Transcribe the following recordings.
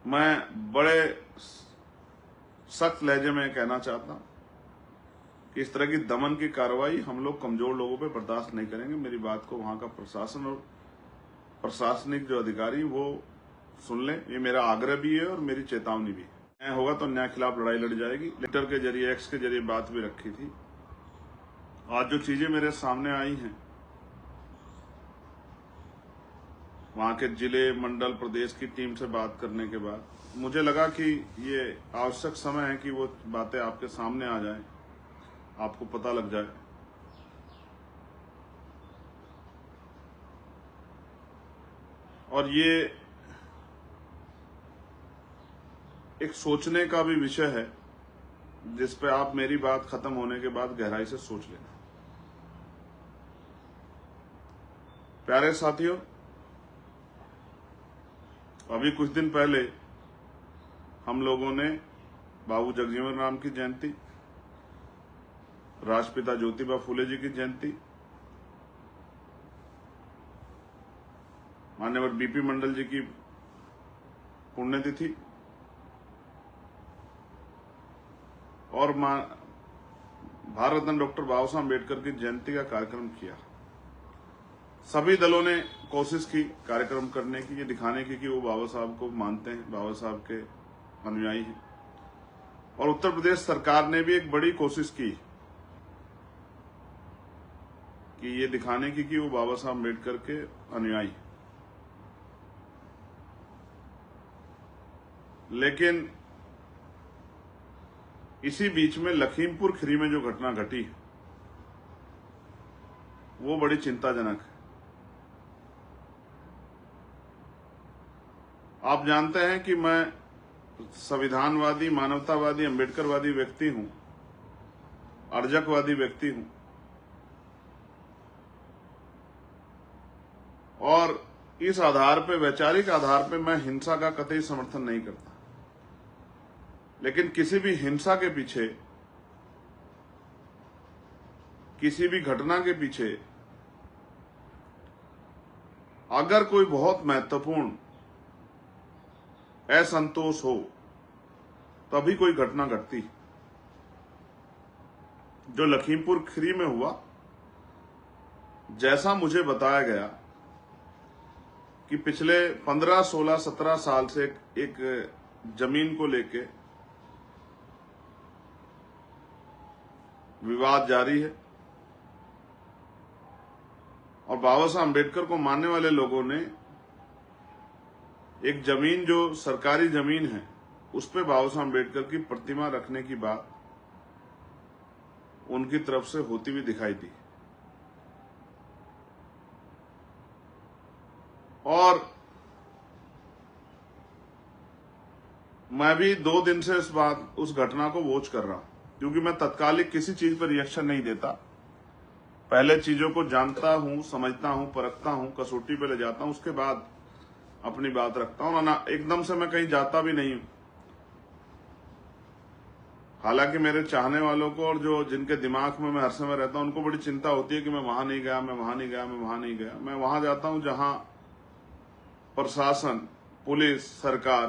मैं बड़े सख्त लहजे में कहना चाहता हूं कि इस तरह की दमन की कार्रवाई हम लोग कमजोर लोगों पे बर्दाश्त नहीं करेंगे। मेरी बात को वहां का प्रशासन और प्रशासनिक जो अधिकारी वो सुन लें, ये मेरा आग्रह भी है और मेरी चेतावनी भी है। न्याय होगा तो न्याय खिलाफ लड़ाई लड़ी जाएगी। लेटर के जरिए, एक्स के जरिए बात भी रखी थी। आज जो चीजें मेरे सामने आई हैं, वहां के जिले, मंडल, प्रदेश की टीम से बात करने के बाद मुझे लगा कि ये आवश्यक समय है कि वो बातें आपके सामने आ जाएं, आपको पता लग जाए। और ये एक सोचने का भी विषय है जिस पे आप मेरी बात खत्म होने के बाद गहराई से सोच लेना। प्यारे साथियों, अभी कुछ दिन पहले हम लोगों ने बाबू जगजीवन राम की जयंती, राष्ट्रपिता ज्योतिबा फूले जी की जयंती, मान्यवर बीपी मंडल जी की पुण्यतिथि और भारत रत्न डॉक्टर बाबा साहब अम्बेडकर की जयंती का कार्यक्रम किया। सभी दलों ने कोशिश की कार्यक्रम करने की, ये दिखाने की कि वो बाबा साहब को मानते हैं, बाबा साहब के अनुयायी हैं। और उत्तर प्रदेश सरकार ने भी एक बड़ी कोशिश की कि ये दिखाने की कि वो बाबा साहब अम्बेडकर के अनुयायी हैं। लेकिन इसी बीच में लखीमपुर खीरी में जो घटना घटी वो बड़ी चिंताजनक है। आप जानते हैं कि मैं संविधानवादी, मानवतावादी, अम्बेडकरवादी व्यक्ति हूं, अर्जकवादी व्यक्ति हूं और इस आधार पे, वैचारिक आधार पे मैं हिंसा का कतई समर्थन नहीं करता। लेकिन किसी भी हिंसा के पीछे, किसी भी घटना के पीछे अगर कोई बहुत महत्वपूर्ण असंतोष हो तभी कोई घटना घटती। जो लखीमपुर खीरी में हुआ, जैसा मुझे बताया गया कि पिछले 15, 16, 17 साल से एक जमीन को लेके विवाद जारी है और बाबा साहब अम्बेडकर को मानने वाले लोगों ने एक जमीन, जो सरकारी जमीन है, उस पे बाबा साहब अम्बेडकर की प्रतिमा रखने की बात उनकी तरफ से होती हुई दिखाई दी। और मैं भी 2 दिन से उस घटना को वॉच कर रहा हूं, क्योंकि मैं तत्कालिक किसी चीज पर रिएक्शन नहीं देता। पहले चीजों को जानता हूं, समझता हूं, परखता हूं, कसौटी पे ले जाता हूं, उसके बाद अपनी बात रखता हूं। ना एकदम से मैं कहीं जाता भी नहीं हूं। हालांकि मेरे चाहने वालों को और जो जिनके दिमाग में मैं हर समय रहता हूं, उनको बड़ी चिंता होती है कि मैं वहां नहीं गया, मैं वहां नहीं गया, मैं वहां नहीं गया। मैं वहां जाता हूं जहां प्रशासन, पुलिस, सरकार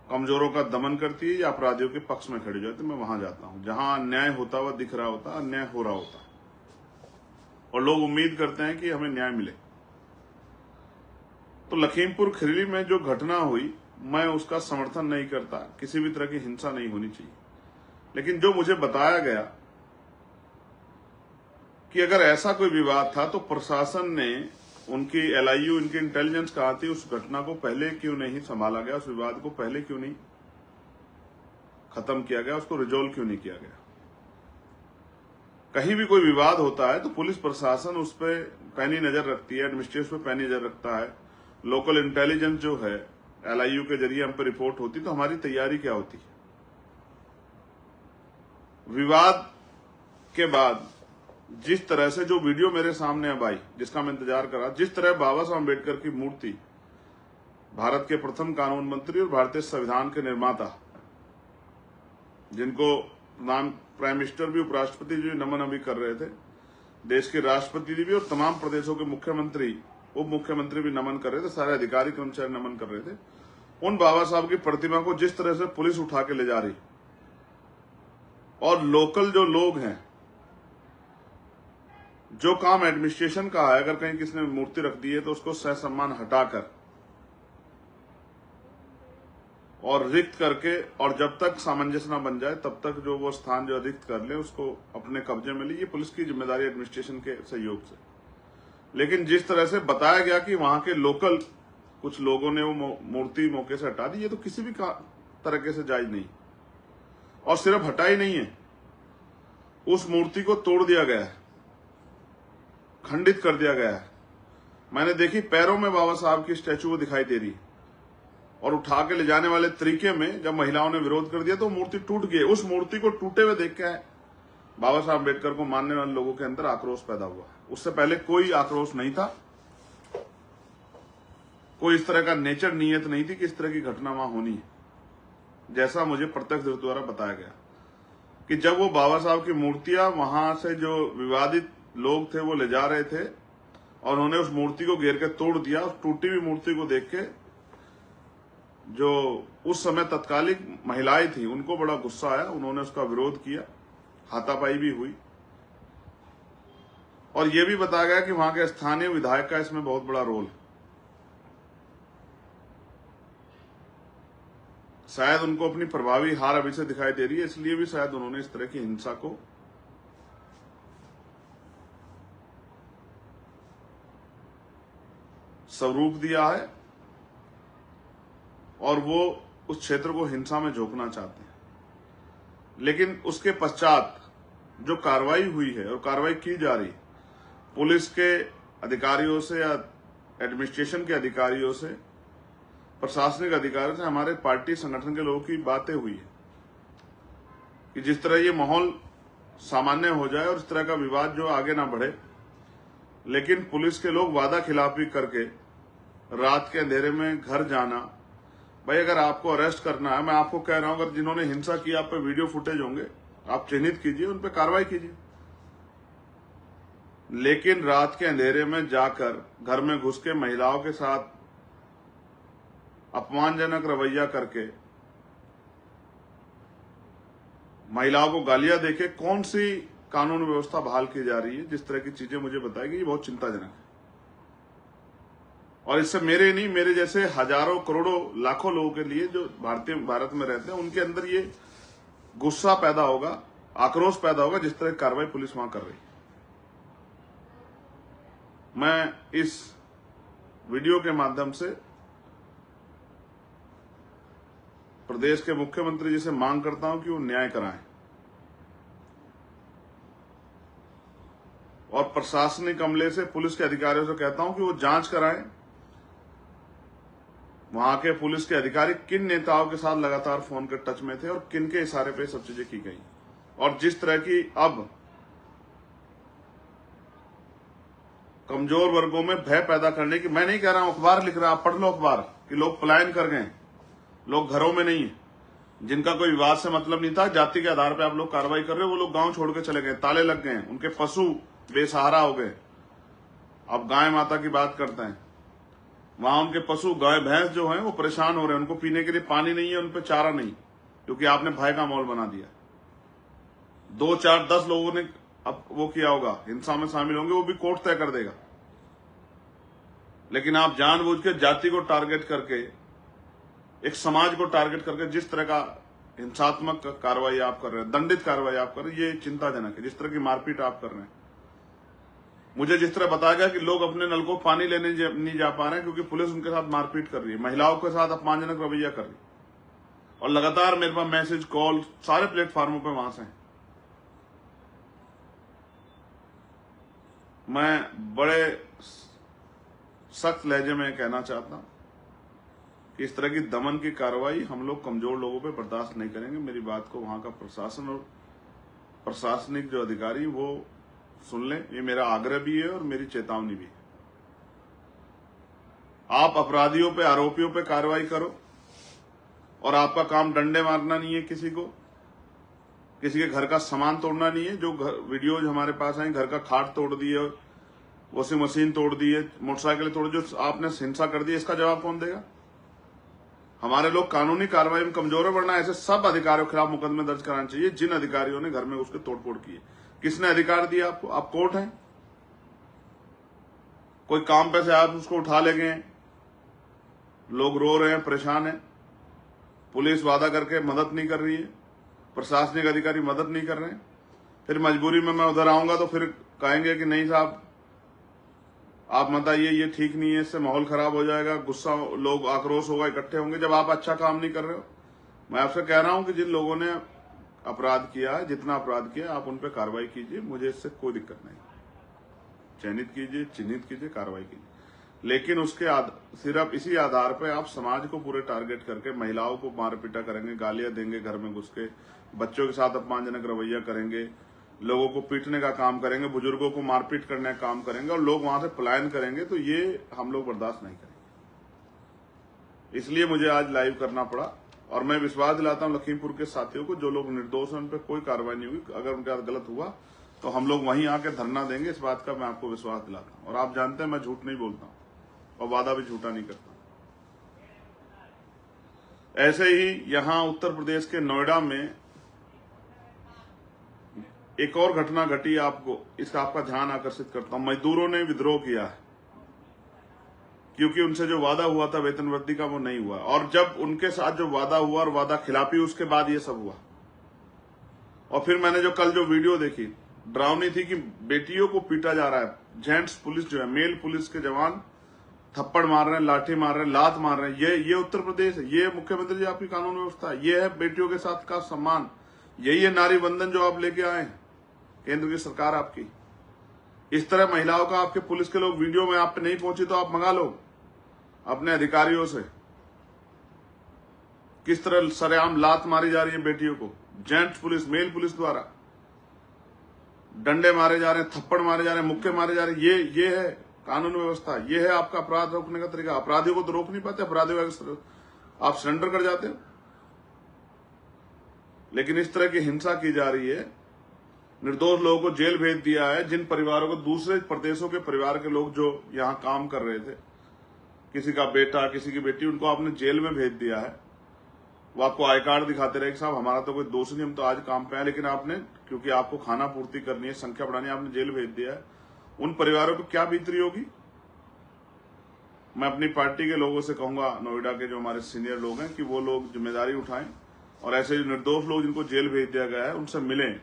कमजोरों का दमन करती है या अपराधियों के पक्ष में खड़ी हो जाती है। मैं वहां जाता हूं जहां अन्याय होता हुआ दिख रहा होता, अन्याय हो रहा होता और लोग उम्मीद करते हैं कि हमें न्याय मिले। तो लखीमपुर खीरी में जो घटना हुई, मैं उसका समर्थन नहीं करता। किसी भी तरह की हिंसा नहीं होनी चाहिए। लेकिन जो मुझे बताया गया कि अगर ऐसा कोई विवाद था तो प्रशासन ने, उनकी LIU, उनकी इंटेलिजेंस कहा थी, उस घटना को पहले क्यों नहीं संभाला गया, उस विवाद को पहले क्यों नहीं खत्म किया गया, उसको रिजोल्व क्यों नहीं किया गया। कहीं भी कोई विवाद होता है तो पुलिस प्रशासन उस पर पैनी नजर रखती है, एडमिनिस्ट्रेशन पे पैनी नजर रखता है, लोकल इंटेलिजेंस जो है LIU के जरिए हम पे रिपोर्ट होती। तो हमारी तैयारी क्या होती है। विवाद के बाद जिस तरह से जो वीडियो मेरे सामने अब आई, जिसका मैं इंतजार कर रहा, जिस तरह बाबा साहब अम्बेडकर की मूर्ति, भारत के प्रथम कानून मंत्री और भारतीय संविधान के निर्माता, जिनको नाम प्राइम मिनिस्टर भी, उपराष्ट्रपति जी नमन अभी कर रहे थे, देश के राष्ट्रपति जी भी और तमाम प्रदेशों के मुख्यमंत्री, उप मुख्यमंत्री भी नमन कर रहे थे, सारे अधिकारी कर्मचारी नमन कर रहे थे। उन बाबा साहब की प्रतिमा को जिस तरह से पुलिस उठा के ले जा रही, और लोकल जो लोग हैं, जो काम एडमिनिस्ट्रेशन का है, अगर कहीं किसी ने मूर्ति रख दी है तो उसको सहसम्मान हटाकर और रिक्त करके, और जब तक सामंजस्य न बन जाए तब तक जो वो स्थान जो रिक्त कर ले उसको अपने कब्जे में ले, ये पुलिस की जिम्मेदारी एडमिनिस्ट्रेशन के सहयोग से। लेकिन जिस तरह से बताया गया कि वहां के लोकल कुछ लोगों ने वो मूर्ति मौके से हटा दी, ये तो किसी भी तरीके से जायज नहीं। और सिर्फ हटाई नहीं है, उस मूर्ति को तोड़ दिया गया है, खंडित कर दिया गया है। मैंने देखी पैरों में बाबा साहब की स्टैचू दिखाई दे रही, और उठा के ले जाने वाले तरीके में जब महिलाओं ने विरोध कर दिया तो मूर्ति टूट गई। उस मूर्ति को टूटे हुए देख के बाबा साहब अम्बेडकर को मानने वाले लोगों के अंदर आक्रोश पैदा हुआ। उससे पहले कोई आक्रोश नहीं था, कोई इस तरह का नेचर नीयत नहीं थी कि इस तरह की घटना वहां होनी है। जैसा मुझे प्रत्यक्षदर्शी द्वारा बताया गया कि जब वो बाबा साहब की मूर्तियां वहां से जो विवादित लोग थे वो ले जा रहे थे, और उन्होंने उस मूर्ति को घेर के तोड़ दिया। उस टूटी हुई मूर्ति को देख के जो उस समय तत्कालिक महिलाएं थी उनको बड़ा गुस्सा आया, उन्होंने उसका विरोध किया, हाथापाई भी हुई। और यह भी बताया गया कि वहां के स्थानीय विधायक का इसमें बहुत बड़ा रोल है। शायद उनको अपनी प्रभावी हार अभी से दिखाई दे रही है, इसलिए भी शायद उन्होंने इस तरह की हिंसा को स्वरूप दिया है, और वो उस क्षेत्र को हिंसा में झोंकना चाहते हैं। लेकिन उसके पश्चात जो कार्रवाई हुई है और कार्रवाई की जा रही पुलिस के अधिकारियों से या एडमिनिस्ट्रेशन के अधिकारियों से, प्रशासनिक अधिकारियों से, हमारे पार्टी संगठन के लोगों की बातें हुई है कि जिस तरह ये माहौल सामान्य हो जाए और इस तरह का विवाद जो आगे ना बढ़े। लेकिन पुलिस के लोग वादा खिलाफी करके रात के अंधेरे में घर जाना, भाई अगर आपको अरेस्ट करना है, मैं आपको कह रहा हूं, अगर जिन्होंने हिंसा की आप पे वीडियो फुटेज होंगे, आप चिन्हित कीजिए, उन पे कार्रवाई कीजिए। लेकिन रात के अंधेरे में जाकर घर में घुस के महिलाओं के साथ अपमानजनक रवैया करके महिलाओं को गालियां देके कौन सी कानून व्यवस्था बहाल की जा रही है, जिस तरह की चीजें मुझे बताई गई, ये बहुत चिंताजनक है। और इससे मेरे नहीं, मेरे जैसे हजारों करोड़ों लाखों लोगों के लिए जो भारत में रहते हैं, उनके अंदर ये गुस्सा पैदा होगा, आक्रोश पैदा होगा, जिस तरह की कार्रवाई पुलिस वहां कर रही है। मैं इस वीडियो के माध्यम से प्रदेश के मुख्यमंत्री जी से मांग करता हूं कि वो न्याय कराएं, और प्रशासनिक अमले से, पुलिस के अधिकारियों से कहता हूं कि वो जांच कराएं, वहां के पुलिस के अधिकारी किन नेताओं के साथ लगातार फोन के टच में थे और किन के इशारे पे सब चीजें की गई। और जिस तरह की अब कमजोर वर्गों में भय पैदा करने की, मैं नहीं कह रहा हूं, अखबार लिख रहा, आप पढ़ लो अखबार, कि लोग पलायन कर गए, लोग घरों में नहीं है, जिनका कोई विवाद से मतलब नहीं था, जाति के आधार पर आप लोग कार्रवाई कर रहे हो, वो लोग गांव छोड़ के चले गए, ताले लग गए, उनके पशु बेसहारा हो गए। अब गाय माता की बात करते हैं, वहां उनके पशु गाय भैंस जो हैं वो परेशान हो रहे हैं, उनको पीने के लिए पानी नहीं है, उन पर चारा नहीं, क्योंकि आपने भय का माहौल बना दिया। 2, 4, 10 लोगों ने अब वो किया होगा, हिंसा में शामिल होंगे, वो भी कोर्ट तय कर देगा। लेकिन आप जानबूझ के जाति को टारगेट करके, एक समाज को टारगेट करके जिस तरह का हिंसात्मक कार्रवाई आप कर रहे हैं, दंडित कार्रवाई आप कर रहे हैं, ये चिंताजनक है। जिस तरह की मारपीट आप कर रहे हैं, मुझे जिस तरह बताया गया कि लोग अपने नल को पानी लेने नहीं जा पा रहे हैं क्योंकि पुलिस उनके साथ मारपीट कर रही है, महिलाओं के साथ अपमानजनक रवैया कर रही है, और लगातार मेरे पास मैसेज, कॉल सारे प्लेटफॉर्मों पे वहां से हैं। मैं बड़े सख्त लहजे में कहना चाहता हूं कि इस तरह की दमन की कार्रवाई हम लोग कमजोर लोगों पे बर्दाश्त नहीं करेंगे। मेरी बात को वहां का प्रशासन और प्रशासनिक जो अधिकारी वो सुन लें, ये मेरा आग्रह भी है और मेरी चेतावनी भी है। आप अपराधियों पे, आरोपियों पे कार्रवाई करो, और आपका काम डंडे मारना नहीं है, किसी को, किसी के घर का सामान तोड़ना नहीं है। जो वीडियोज हमारे पास आई, घर का खाट तोड़ दिए, वॉशिंग मशीन तोड़ दी है, मोटरसाइकिल तोड़, जो आपने हिंसा कर दी, इसका जवाब कौन देगा? हमारे लोग कानूनी कार्रवाई में कमजोर है, वरना ऐसे सब अधिकारियों के खिलाफ मुकदमे दर्ज कराने चाहिए जिन अधिकारियों ने घर में उसके तोड़फोड़ की है। किसने अधिकार दिया आपको? आप कोर्ट हैं? कोई काम पे से आप उसको उठा ले गए, लोग रो रहे हैं, परेशान हैं, पुलिस वादा करके मदद नहीं कर रही है, प्रशासनिक अधिकारी मदद नहीं कर रहे हैं, फिर मजबूरी में मैं उधर आऊंगा तो फिर कहेंगे कि नहीं साहब आप मत आइए, ये ठीक नहीं है, इससे माहौल खराब हो जाएगा, गुस्सा, लोग आक्रोश होगा, इकट्ठे होंगे, जब आप अच्छा काम नहीं कर रहे हो। मैं आपसे कह रहा हूं कि जिन लोगों ने अपराध किया है, जितना अपराध किया, आप उन पर कार्रवाई कीजिए, मुझे इससे कोई दिक्कत नहीं। चयनित कीजिए, चिन्हित कीजिए, कार्रवाई कीजिए, लेकिन उसके सिर्फ इसी आधार पर आप समाज को पूरे टारगेट करके महिलाओं को मार पीटा करेंगे, गालियां देंगे, घर में घुस के बच्चों के साथ अपमानजनक रवैया करेंगे, लोगों को पीटने का काम करेंगे, बुजुर्गों को मारपीट करने का काम करेंगे और लोग वहां से पलायन करेंगे, तो ये हम लोग बर्दाश्त नहीं करेंगे। इसलिए मुझे आज लाइव करना पड़ा और मैं विश्वास दिलाता हूं लखीमपुर के साथियों को, जो लोग निर्दोष हैं उन पर कोई कार्रवाई नहीं हुई। अगर उनके साथ गलत हुआ तो हम लोग वहीं आके धरना देंगे, इस बात का मैं आपको विश्वास दिलाता हूं। और आप जानते हैं मैं झूठ नहीं बोलता हूं और वादा भी झूठा नहीं करता। ऐसे ही यहां उत्तर प्रदेश के नोएडा में एक और घटना घटी, आपको इसका आपका ध्यान आकर्षित करता हूं। मजदूरों ने विद्रोह किया है क्योंकि उनसे जो वादा हुआ था वेतन वृद्धि का वो नहीं हुआ, और जब उनके साथ जो वादा हुआ और वादा खिलाफी, उसके बाद ये सब हुआ। और फिर मैंने जो कल जो वीडियो देखी, डरावनी थी कि बेटियों को पीटा जा रहा है, जेंट्स पुलिस जो है, मेल पुलिस के जवान थप्पड़ मार रहे हैं, लाठी मार रहे हैं, लात मार रहे हैं। ये उत्तर प्रदेश है, ये मुख्यमंत्री जी आपकी कानून व्यवस्था है, ये है बेटियों के साथ का सम्मान, यही है नारी वंदन जो आप लेके आए हैं, केंद्र की सरकार आपकी। इस तरह महिलाओं का आपके पुलिस के लोग, वीडियो में आप पे नहीं पहुंची तो आप मंगा लो अपने अधिकारियों से, किस तरह सरेआम लात मारी जा रही है बेटियों को, जेंट्स पुलिस, मेल पुलिस द्वारा डंडे मारे जा रहे हैं, थप्पड़ मारे जा रहे हैं, मुक्के मारे जा रहे हैं। ये है कानून व्यवस्था, ये है आपका अपराध रोकने का तरीका। अपराधियों को तो रोक नहीं पाते, अपराधियों आप सरेंडर कर जाते हो, लेकिन इस तरह की हिंसा की जा रही है। निर्दोष लोगों को जेल भेज दिया है, जिन परिवारों को, दूसरे प्रदेशों के परिवार के लोग जो यहां काम कर रहे थे, किसी का बेटा, किसी की बेटी, उनको आपने जेल में भेज दिया है। वो आपको आई कार्ड दिखाते रहे कि साहब हमारा तो कोई दोष नहीं, हम तो आज काम पे आए, लेकिन आपने, क्योंकि आपको खाना पूर्ति करनी है, संख्या बढ़ानी है, आपने जेल भेज दिया है। उन परिवारों को क्या बीतरी होगी? मैं अपनी पार्टी के लोगों से कहूंगा, नोएडा के जो हमारे सीनियर लोग हैं, कि वो लोग जिम्मेदारी उठाएं और ऐसे जो निर्दोष लोग जिनको जेल भेज दिया गया है उनसे मिलें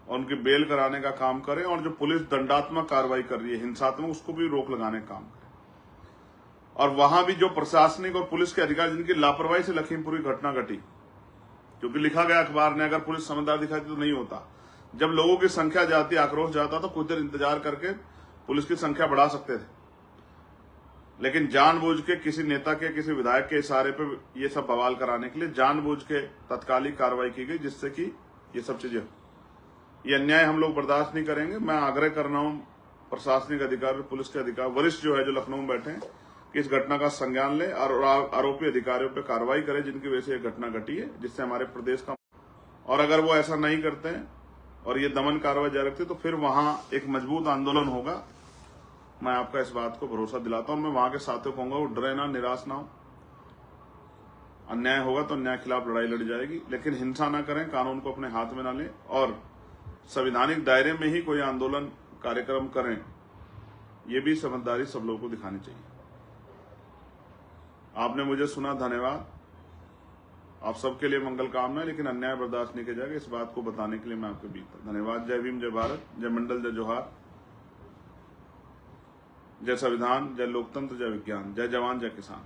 और उनकी बेल कराने का काम करें, और जो पुलिस दंडात्मक कार्रवाई कर रही है, हिंसात्मक, उसको भी रोक लगाने का काम करें। और वहां भी जो प्रशासनिक और पुलिस के अधिकारी जिनकी लापरवाही से लखीमपुर की घटना घटी, क्योंकि लिखा गया अखबार ने, अगर पुलिस समझदार दिखाती तो नहीं होता। जब लोगों की संख्या जाती, आक्रोश जाता, तो कुछ देर इंतजार करके पुलिस की संख्या बढ़ा सकते थे, लेकिन जानबूझ के किसी नेता के, किसी विधायक के इशारे पे ये सब बवाल कराने के लिए जानबूझ के तत्कालिक कार्रवाई की गई, जिससे कि ये सब चीजें, ये अन्याय हम लोग बर्दाश्त नहीं करेंगे। मैं आग्रह कर रहा हूं प्रशासनिक अधिकारी, पुलिस के अधिकारी, वरिष्ठ जो है, जो लखनऊ में बैठे हैं, कि इस घटना का संज्ञान ले और आरोपी अधिकारियों पर कार्रवाई करें जिनकी वजह से यह घटना घटी है, जिससे हमारे प्रदेश का, और अगर वो ऐसा नहीं करते हैं और ये दमन कार्रवाई जारी रखते तो फिर वहां एक मजबूत आंदोलन होगा। मैं आपका इस बात को भरोसा दिलाता हूं। मैं वहां के साथियों को कहूंगा वो डरे ना, निराश ना हो। अन्याय होगा तो अन्याय के खिलाफ लड़ाई लड़ी जाएगी, लेकिन हिंसा ना करें, कानून को अपने हाथ में ना लें और संवैधानिक दायरे में ही कोई आंदोलन कार्यक्रम करें, ये भी समझदारी सब लोगों को दिखानी चाहिए। आपने मुझे सुना, धन्यवाद। आप सबके लिए मंगल कामना है, लेकिन अन्याय बर्दाश्त नहीं किया जाएगा, इस बात को बताने के लिए मैं आपके बीच था। धन्यवाद। जय भीम, जय भारत, जय मंडल, जय जोहार, जय संविधान, जय लोकतंत्र, जय विज्ञान, जय जवान, जय किसान।